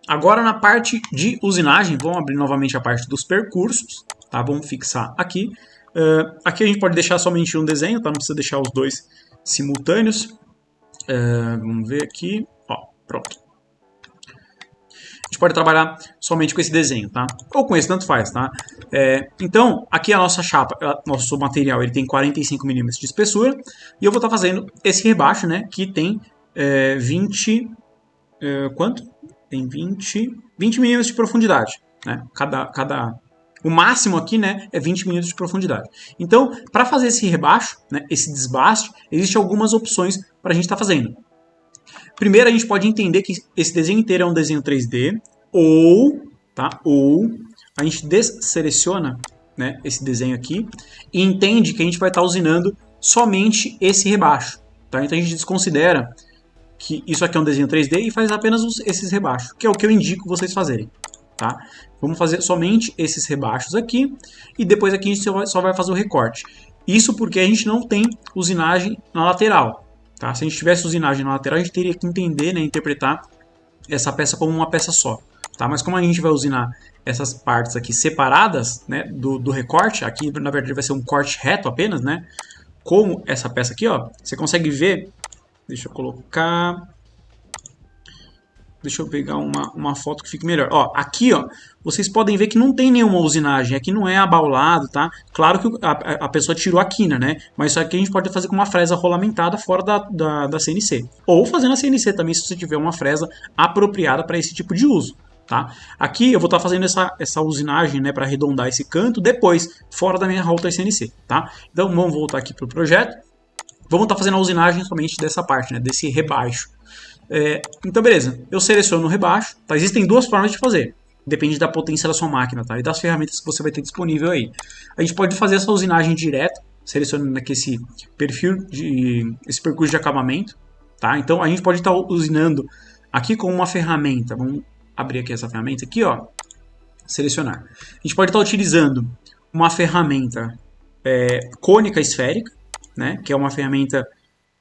Agora na parte de usinagem, vamos abrir novamente a parte dos percursos, tá? Vamos fixar aqui. Aqui a gente pode deixar somente um desenho, tá? Não precisa deixar os dois simultâneos. Vamos ver aqui, ó, pronto. A gente pode trabalhar somente com esse desenho, tá? Ou com esse, tanto faz, tá? Então, aqui a nossa chapa, nosso material, ele tem 45 mm de espessura. E eu vou estar fazendo esse rebaixo, né? Que tem 20... quanto? Tem 20 mm de profundidade, né? O máximo aqui, né, é 20 mm de profundidade. Então, para fazer esse rebaixo, né, esse desbaste, existem algumas opções para a gente estar fazendo. Primeiro, a gente pode entender que esse desenho inteiro é um desenho 3D, ou a gente desseleciona, né, esse desenho aqui e entende que a gente vai estar usinando somente esse rebaixo. Tá? Então, a gente desconsidera que isso aqui é um desenho 3D e faz apenas esses rebaixos, que é o que eu indico vocês fazerem. Tá? Vamos fazer somente esses rebaixos aqui e depois aqui a gente só vai fazer o recorte. Isso porque a gente não tem usinagem na lateral. Tá? Se a gente tivesse usinagem na lateral, a gente teria que entender, né, interpretar essa peça como uma peça só. Tá? Mas como a gente vai usinar essas partes aqui separadas, né, do recorte, aqui na verdade vai ser um corte reto apenas, né? Como essa peça aqui, ó, você consegue ver. Deixa eu colocar... Deixa eu pegar uma foto que fique melhor. Ó, aqui, ó, vocês podem ver que não tem nenhuma usinagem. Aqui não é abaulado, tá? Claro que a pessoa tirou a quina, né? Mas isso aqui a gente pode fazer com uma fresa rolamentada fora da CNC. Ou fazendo a CNC também, se você tiver uma fresa apropriada para esse tipo de uso. Tá? Aqui eu vou estar fazendo essa usinagem, né, para arredondar esse canto depois, fora da minha router CNC. Tá? Então vamos voltar aqui para o projeto. Vamos estar fazendo a usinagem somente dessa parte, né, desse rebaixo. Então, beleza. Eu seleciono o rebaixo. Tá? Existem duas formas de fazer. Depende da potência da sua máquina, tá? E das ferramentas que você vai ter disponível aí. A gente pode fazer essa usinagem direto, selecionando aqui esse percurso de acabamento. Tá? Então, a gente pode estar usinando aqui com uma ferramenta. Vamos abrir aqui essa ferramenta aqui, ó. Selecionar. A gente pode estar utilizando uma ferramenta cônica esférica, né? Que é uma ferramenta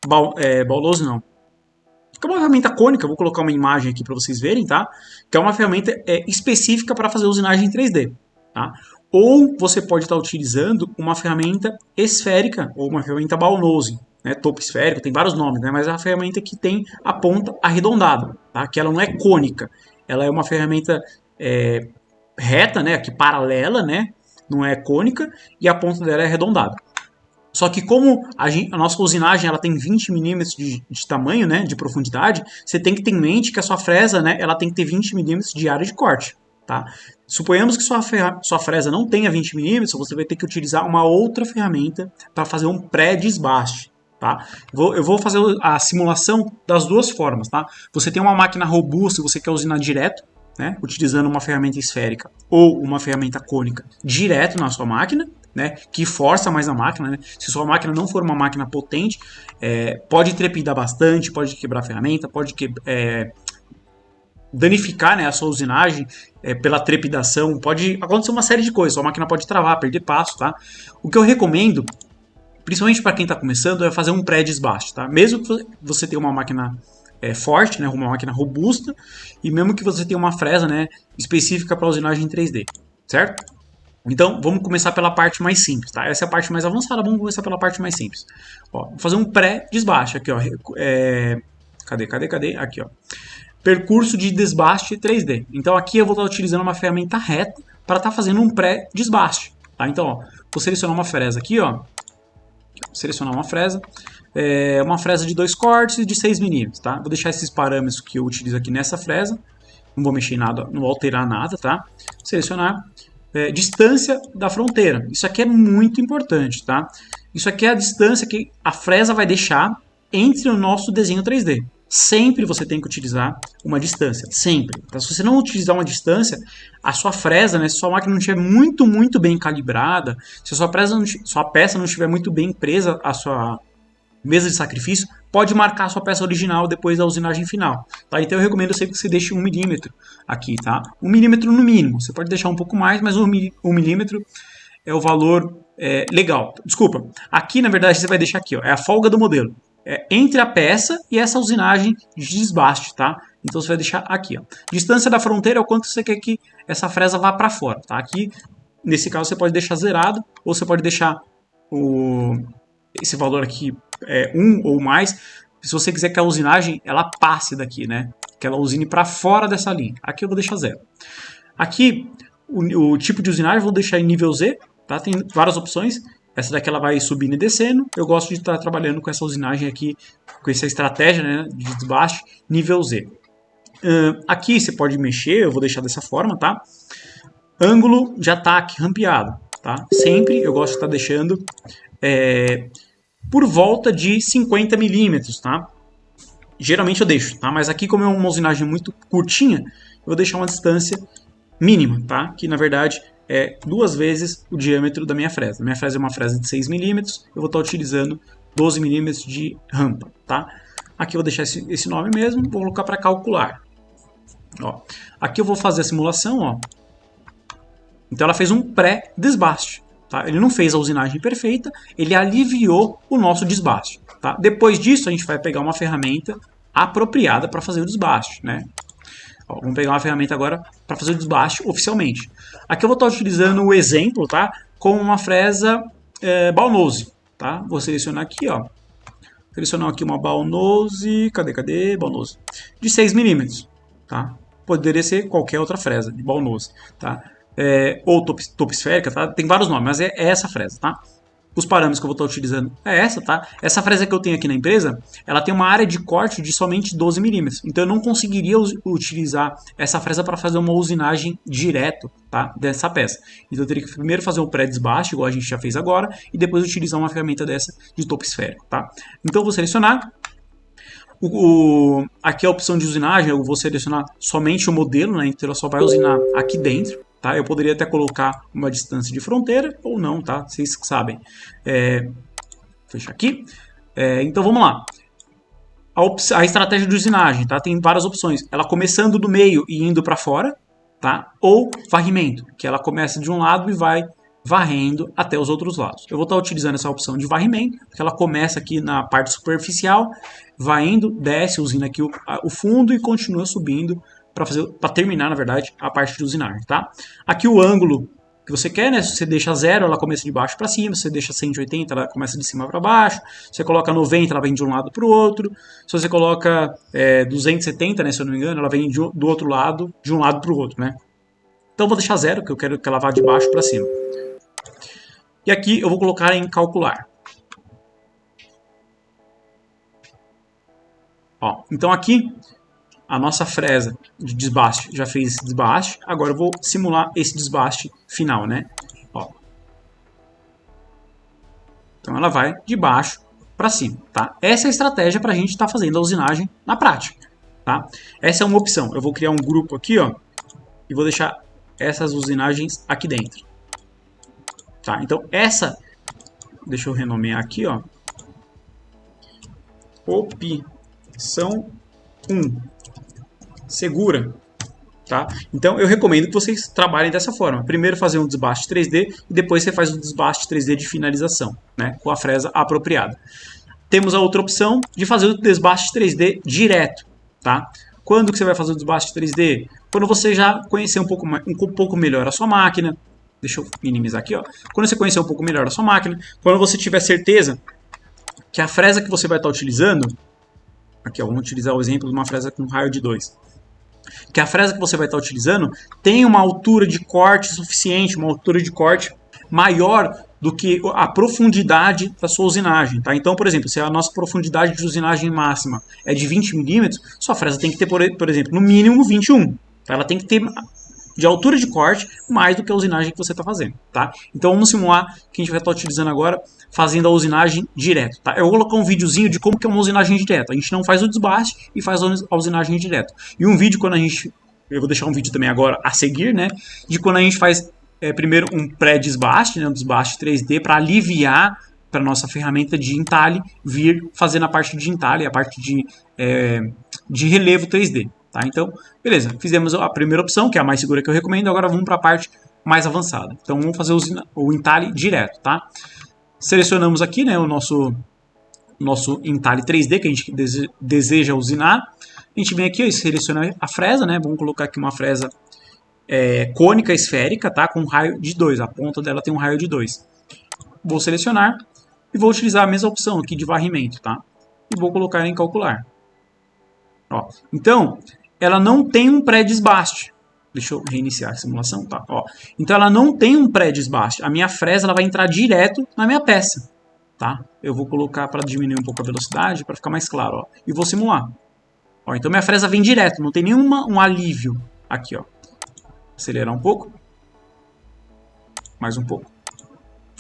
bauloso, não. Que é uma ferramenta cônica, vou colocar uma imagem aqui para vocês verem, tá? Que é uma ferramenta específica para fazer usinagem em 3D, tá? Ou você pode estar utilizando uma ferramenta esférica, ou uma ferramenta Bauloso, né? Topo esférico, tem vários nomes, né? Mas é uma ferramenta que tem a ponta arredondada, tá? Que ela não é cônica, ela é uma ferramenta reta, né? Aqui paralela, né? Não é cônica, e a ponta dela é arredondada. Só que como a nossa usinagem ela tem 20 mm de tamanho, né, de profundidade, você tem que ter em mente que a sua fresa, né, ela tem que ter 20 mm de área de corte. Tá? Suponhamos que sua fresa não tenha 20 mm, você vai ter que utilizar uma outra ferramenta para fazer um pré-desbaste. Tá? Eu vou fazer a simulação das duas formas. Tá? Você tem uma máquina robusta e você quer usinar direto, né, utilizando uma ferramenta esférica ou uma ferramenta cônica direto na sua máquina, né, que força mais a máquina. Né? Se sua máquina não for uma máquina potente, pode trepidar bastante, pode quebrar a ferramenta, pode danificar, né, a sua usinagem pela trepidação, pode acontecer uma série de coisas, sua máquina pode travar, perder passo. Tá? O que eu recomendo, principalmente para quem está começando, é fazer um pré-desbaste. Tá? Mesmo que você tenha uma máquina forte, né, uma máquina robusta, e mesmo que você tenha uma fresa, né, específica para usinagem em 3D, certo? Então, vamos começar pela parte mais simples, tá? Essa é a parte mais avançada, vamos começar pela parte mais simples. Ó, vou fazer um pré-desbaste aqui, ó. Cadê? Aqui, ó. Percurso de desbaste 3D. Então, aqui eu vou estar utilizando uma ferramenta reta para estar fazendo um pré-desbaste, tá? Então, ó, vou selecionar uma fresa aqui, ó. Selecionar uma fresa. Uma fresa de 2 cortes de 6 mm, tá? Vou deixar esses parâmetros que eu utilizo aqui nessa fresa. Não vou mexer em nada, não vou alterar nada, tá? Selecionar. Distância da fronteira. Isso aqui é muito importante, tá? Isso aqui é a distância que a fresa vai deixar entre o nosso desenho 3D. Sempre você tem que utilizar uma distância, sempre. Então, se você não utilizar uma distância, a sua fresa, né, se sua máquina não estiver muito bem calibrada, se a sua peça não estiver muito bem presa à sua mesa de sacrifício, pode marcar a sua peça original depois da usinagem final. Tá? Então eu recomendo sempre que você deixe 1 milímetro aqui, tá? 1 milímetro no mínimo. Você pode deixar um pouco mais, mas 1 milímetro é o valor legal. Desculpa, aqui na verdade você vai deixar aqui, ó, é a folga do modelo. Entre a peça e essa usinagem de desbaste, tá? Então você vai deixar aqui, ó. Distância da fronteira é o quanto você quer que essa fresa vá para fora, tá? Aqui, nesse caso, você pode deixar zerado, ou você pode deixar esse valor aqui 1 ou mais, se você quiser que a usinagem ela passe daqui, né? Que ela usine para fora dessa linha. Aqui eu vou deixar 0. Aqui, o tipo de usinagem eu vou deixar em nível Z, tá? Tem várias opções. Essa daqui ela vai subindo e descendo. Eu gosto de estar trabalhando com essa usinagem aqui, com essa estratégia, né, de desbaste nível Z. Aqui você pode mexer, eu vou deixar dessa forma, tá? Ângulo de ataque rampeado, tá? Sempre eu gosto de estar deixando por volta de 50 milímetros, tá? Geralmente eu deixo, tá? Mas aqui, como é uma usinagem muito curtinha, eu vou deixar uma distância mínima, tá? Que na verdade é 2 vezes o diâmetro da minha fresa. Minha fresa é uma fresa de 6 milímetros, eu vou estar utilizando 12 milímetros de rampa, tá? Aqui eu vou deixar esse nome mesmo, vou colocar para calcular. Ó, aqui eu vou fazer a simulação, ó. Então ela fez um pré-desbaste, tá? Ele não fez a usinagem perfeita, ele aliviou o nosso desbaste, tá? Depois disso a gente vai pegar uma ferramenta apropriada para fazer o desbaste, né? Ó, vamos pegar uma ferramenta agora para fazer o desbaste oficialmente. Aqui eu vou estar utilizando o exemplo, tá? Com uma fresa ball nose, tá? Vou selecionar aqui, ó. Selecionar aqui uma ball nose, cadê? Ball nose. De 6 milímetros, tá? Poderia ser qualquer outra fresa de ball nose, tá? Ou topo esférica, tá? Tem vários nomes, mas é essa fresa, tá? Os parâmetros que eu vou estar utilizando é essa, tá? Essa fresa que eu tenho aqui na empresa, ela tem uma área de corte de somente 12 milímetros. Então eu não conseguiria utilizar essa fresa para fazer uma usinagem direto, tá? Dessa peça. Então eu teria que primeiro fazer um pré-desbaste, igual a gente já fez agora, e depois utilizar uma ferramenta dessa de topo esférico, tá? Então eu vou selecionar. Aqui a opção de usinagem, eu vou selecionar somente o modelo, né? Então ela só vai usinar aqui dentro. Tá? Eu poderia até colocar uma distância de fronteira ou não, tá? Vocês que sabem. Fechar aqui. Então vamos lá. A estratégia de usinagem, tá? Tem várias opções. Ela começando do meio e indo para fora, tá? Ou varrimento, que ela começa de um lado e vai varrendo até os outros lados. Eu vou estar utilizando essa opção de varrimento, que ela começa aqui na parte superficial, vai indo, desce, usina aqui o fundo e continua subindo para terminar, na verdade, a parte de usinagem, tá? Aqui o ângulo que você quer, né? Se você deixa 0, ela começa de baixo para cima. Se você deixa 180, ela começa de cima para baixo. Se você coloca 90, ela vem de um lado para o outro. Se você coloca 270, né, se eu não me engano, ela vem do outro lado, de um lado para o outro, né? Então eu vou deixar 0, que eu quero que ela vá de baixo para cima. E aqui eu vou colocar em calcular. Ó, então aqui a nossa fresa de desbaste já fez esse desbaste. Agora eu vou simular esse desbaste final, né? Ó. Então ela vai de baixo para cima, tá? Essa é a estratégia para a gente estar fazendo a usinagem na prática, tá? Essa é uma opção. Eu vou criar um grupo aqui, ó, e vou deixar essas usinagens aqui dentro, tá? Então essa, deixa eu renomear aqui, ó. Opção 1. Segura, tá? Então eu recomendo que vocês trabalhem dessa forma. Primeiro fazer um desbaste 3D e depois você faz o desbaste 3D de finalização, né? Com a fresa apropriada. Temos a outra opção de fazer o desbaste 3D direto, tá? Quando que você vai fazer o desbaste 3D? Quando você já conhecer um pouco melhor a sua máquina. Deixa eu minimizar aqui, ó. Quando você conhecer um pouco melhor a sua máquina, quando você tiver certeza que a fresa que você vai estar utilizando, aqui ó, vamos utilizar o exemplo de uma fresa com raio de 2. Que a fresa que você vai estar utilizando tem uma altura de corte suficiente, uma altura de corte maior do que a profundidade da sua usinagem, tá? Então, por exemplo, se a nossa profundidade de usinagem máxima é de 20 milímetros, sua fresa tem que ter, por exemplo, no mínimo 21. Tá? Ela tem que ter de altura de corte mais do que a usinagem que você está fazendo, tá? Então vamos simular que a gente vai estar utilizando agora fazendo a usinagem direto, tá? Eu vou colocar um videozinho de como que é uma usinagem direta. A gente não faz o desbaste e faz a usinagem direto. E um vídeo quando a gente... Eu vou deixar um vídeo também agora a seguir, né? De quando a gente faz primeiro um pré-desbaste, né? Um desbaste 3D para aliviar para nossa ferramenta de entalhe vir fazendo a parte de entalhe, a parte de relevo 3D. Tá? Então, beleza, fizemos a primeira opção, que é a mais segura que eu recomendo, agora vamos para a parte mais avançada. Então, vamos fazer o entalhe direto, tá? Selecionamos aqui, né, o nosso entalhe 3D, que a gente deseja usinar. A gente vem aqui, ó, e seleciona a fresa, né? Vamos colocar aqui uma fresa cônica esférica, tá? Com um raio de 2. A ponta dela tem um raio de 2. Vou selecionar e vou utilizar a mesma opção aqui de varrimento, tá? E vou colocar em calcular. Ó, então, ela não tem um pré-desbaste. Deixa eu reiniciar a simulação, tá? Ó, então ela não tem um pré-desbaste. A minha fresa ela vai entrar direto na minha peça, tá? Eu vou colocar para diminuir um pouco a velocidade, para ficar mais claro, ó. E vou simular. Ó, então minha fresa vem direto, não tem nenhum alívio aqui, ó. Acelerar um pouco. Mais um pouco.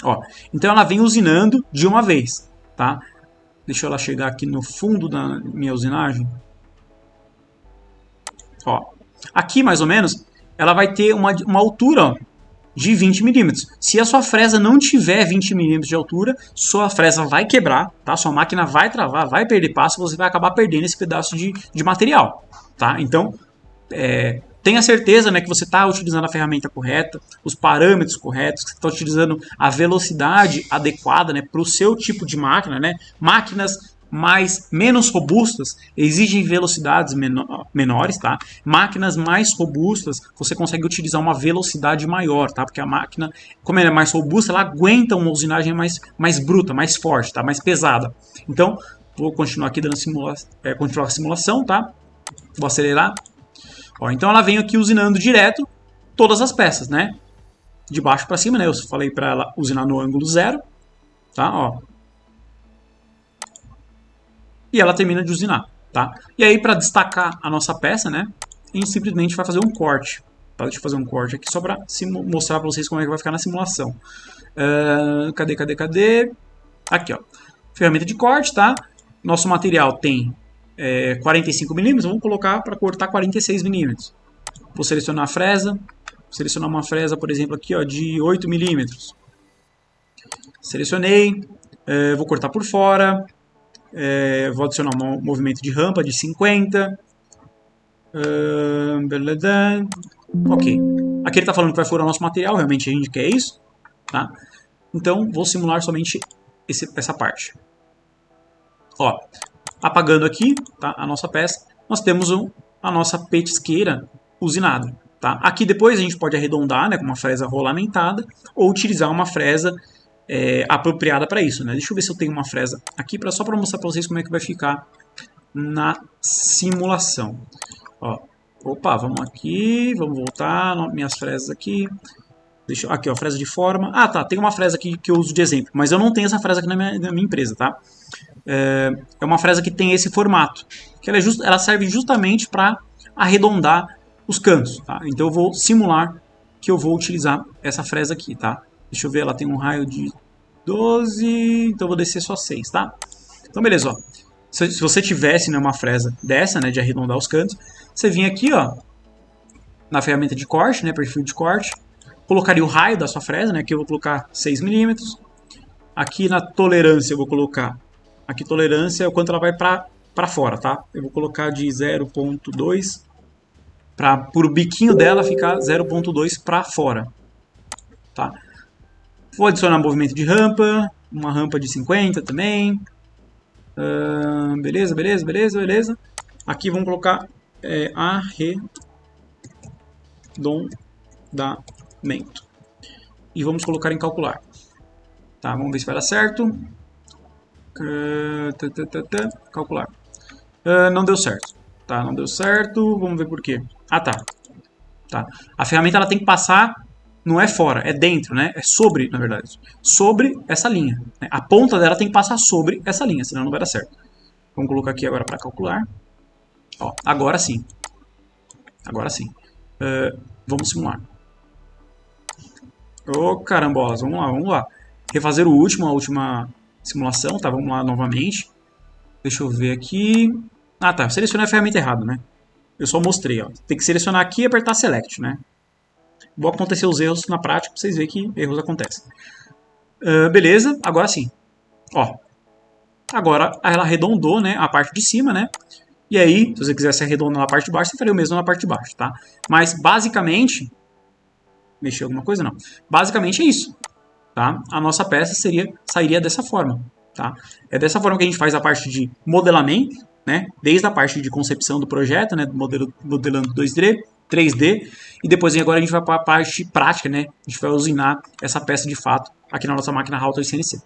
Ó, então ela vem usinando de uma vez, tá? Deixa ela chegar aqui no fundo da minha usinagem. Ó, aqui mais ou menos, ela vai ter uma altura, ó, de 20 milímetros. Se a sua fresa não tiver 20 milímetros de altura, sua fresa vai quebrar, tá? Sua máquina vai travar, vai perder passo, você vai acabar perdendo esse pedaço de material, tá? Então, tenha certeza, né, que você está utilizando a ferramenta correta, os parâmetros corretos, que você está utilizando a velocidade adequada, né, para o seu tipo de máquina, né? Máquinas menos robustas exigem velocidades menores, tá? Máquinas mais robustas você consegue utilizar uma velocidade maior, tá? Porque a máquina, como ela é mais robusta, ela aguenta uma usinagem mais bruta, mais forte, tá? Mais pesada. Então, vou continuar aqui dando continuar a simulação, tá? Vou acelerar. Ó, então ela vem aqui usinando direto todas as peças, né? De baixo para cima, né? Eu falei para ela usinar no ângulo 0, tá? Ó. E ela termina de usinar, tá? E aí, para destacar a nossa peça, né? A gente simplesmente vai fazer um corte. Tá? Deixa eu fazer um corte aqui só para mostrar para vocês como é que vai ficar na simulação. Cadê? Aqui, ó. Ferramenta de corte, tá? Nosso material tem 45 milímetros, vamos colocar para cortar 46 milímetros. Vou selecionar a fresa. Vou selecionar uma fresa, por exemplo, aqui, ó, de 8 milímetros. Selecionei. Vou cortar por fora. Vou adicionar um movimento de rampa de 50. Ok. Aqui ele está falando que vai furar o nosso material, realmente a gente quer isso, tá? Então vou simular somente essa parte. Ó, apagando aqui, tá, a nossa peça, nós temos a nossa petisqueira usinada. Tá? Aqui depois a gente pode arredondar, né, com uma fresa rolamentada ou utilizar uma fresa apropriada para isso, né? Deixa eu ver se eu tenho uma fresa aqui só para mostrar para vocês como é que vai ficar na simulação. Ó, opa, vamos aqui, vamos voltar, minhas fresas aqui. Aqui, ó, fresa de forma. Ah, tá, tem uma fresa aqui que eu uso de exemplo, mas eu não tenho essa fresa aqui na minha empresa, tá? É uma fresa que tem esse formato, que ela serve justamente para arredondar os cantos, tá? Então eu vou simular que eu vou utilizar essa fresa aqui, tá? Deixa eu ver, ela tem um raio de 12, então eu vou descer só 6, tá? Então beleza, ó. Se você tivesse, né, uma fresa dessa, né, de arredondar os cantos, você vinha aqui, ó, na ferramenta de corte, né, perfil de corte, colocaria o raio da sua fresa, né, aqui eu vou colocar 6 milímetros. Aqui na tolerância eu vou colocar, aqui tolerância é o quanto ela vai para fora, tá? Eu vou colocar de 0.2 para o biquinho dela ficar 0.2 para fora, tá? Vou adicionar movimento de rampa, uma rampa de 50 também. Beleza. Aqui vamos colocar arredondamento. E vamos colocar em calcular. Tá, vamos ver se vai dar certo. Calcular. Não deu certo. Tá, não deu certo. Vamos ver por quê. Ah, tá. A ferramenta ela tem que passar, não é fora, é dentro, né? É sobre, na verdade. Sobre essa linha. Né? A ponta dela tem que passar sobre essa linha, senão não vai dar certo. Vamos colocar aqui agora para calcular. Ó, agora sim. Vamos simular. Ô, carambolas, vamos lá. Refazer a última simulação, tá? Vamos lá novamente. Deixa eu ver aqui. Ah, tá. Selecionei a ferramenta errada, né? Eu só mostrei, ó. Tem que selecionar aqui e apertar Select, né? Vou acontecer os erros na prática pra vocês verem que erros acontecem. Beleza, agora sim. Ó. Agora ela arredondou, né? A parte de cima, né? E aí, se você quisesse arredondar na parte de baixo, você faria o mesmo na parte de baixo, tá? Mas basicamente... Mexer alguma coisa? Não. Basicamente é isso. Tá? A nossa peça sairia dessa forma. Tá? É dessa forma que a gente faz a parte de modelamento, né? Desde a parte de concepção do projeto, né? Modelando 2D, 3D, e depois agora a gente vai para a parte prática, né? A gente vai usinar essa peça de fato aqui na nossa máquina router CNC.